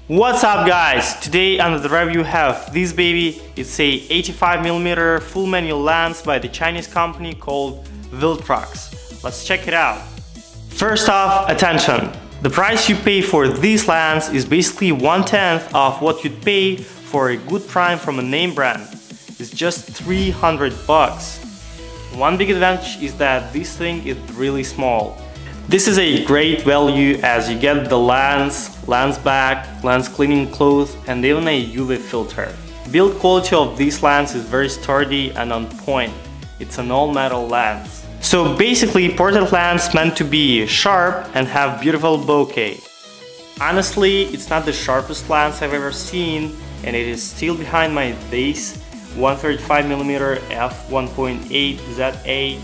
What's up guys? Today under the review we have this baby. It's a 85mm full manual lens by the Chinese company called Viltrox. Let's check it out. First off, attention! The price you pay for this lens is basically 1/10 of what you'd pay for a good prime from a name brand. It's just 300 bucks. One big advantage is that this thing is really small. This is a great value as you get the lens back, lens cleaning cloth, and even a UV filter. Build quality of this lens is very sturdy and on point. It's an all-metal lens. So basically portrait lens meant to be sharp and have beautiful bokeh. Honestly, it's not the sharpest lens I've ever seen, and it is still behind my base 135mm f1.8 ZA,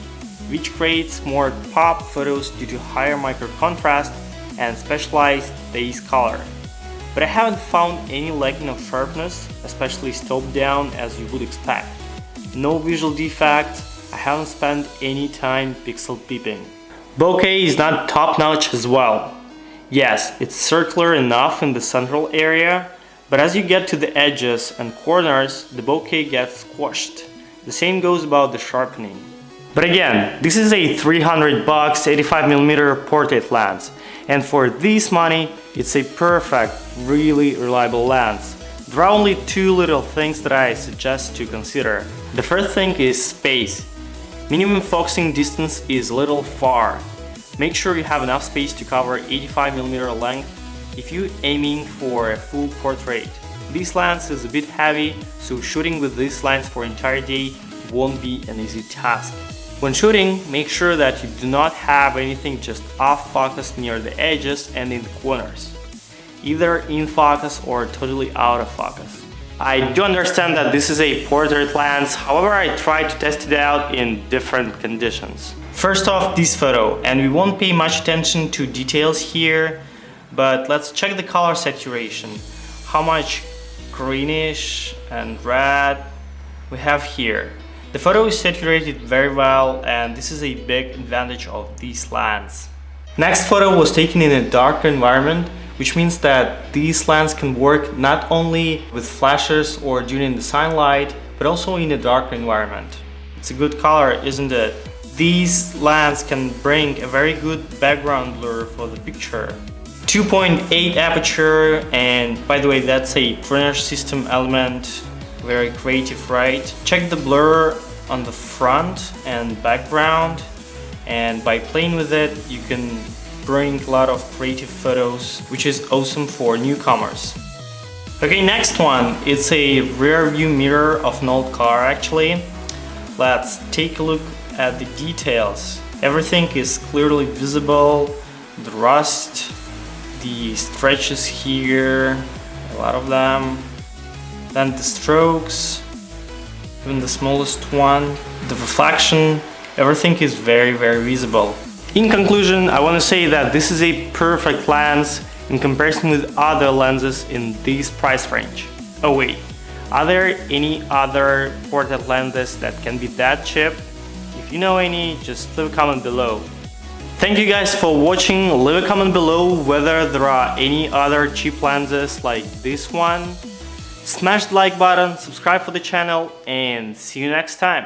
which creates more pop photos due to higher micro contrast and specialized base color. But I haven't found any lacking of sharpness, especially stop down as you would expect. No visual defects, I haven't spent any time pixel peeping. Bokeh is not top notch as well. Yes, it's circular enough in the central area, but as you get to the edges and corners, the bokeh gets squashed. The same goes about the sharpening. But again, this is a 300 bucks 85mm portrait lens, and for this money, it's a perfect, really reliable lens. There are only two little things that I suggest to consider. The first thing is space. Minimum focusing distance is a little far. Make sure you have enough space to cover 85mm length if you're aiming for a full portrait. This lens is a bit heavy, so shooting with this lens for an entire day won't be an easy task. When shooting, make sure that you do not have anything just off focus near the edges and in the corners, either in focus or totally out of focus. I do understand that this is a portrait lens, however I tried to test it out in different conditions. First off, this photo, and we won't pay much attention to details here, but let's check the color saturation. How much greenish and red we have here. The photo is saturated very well, and this is a big advantage of this lens. Next photo was taken in a darker environment, which means that this lens can work not only with flashes or during the sunlight, but also in a darker environment. It's a good color, isn't it? This lens can bring a very good background blur for the picture. 2.8 aperture, and by the way, that's a drainage system element. Very creative, right? Check the blur on the front and background, and by playing with it you can bring a lot of creative photos, which is awesome for newcomers. Okay, next one, it's a rear view mirror of an old car actually. Let's take a look at the details. Everything is clearly visible, the rust, the stretches here, a lot of them. Then the strokes, even the smallest one, the reflection, everything is very visible. In conclusion, I want to say that this is a perfect lens in comparison with other lenses in this price range. Oh wait, are there any other portrait lenses that can be that cheap? If you know any, just leave a comment below. Thank you guys for watching. Leave a comment below whether there are any other cheap lenses like this one. Smash the like button, subscribe for the channel, and see you next time.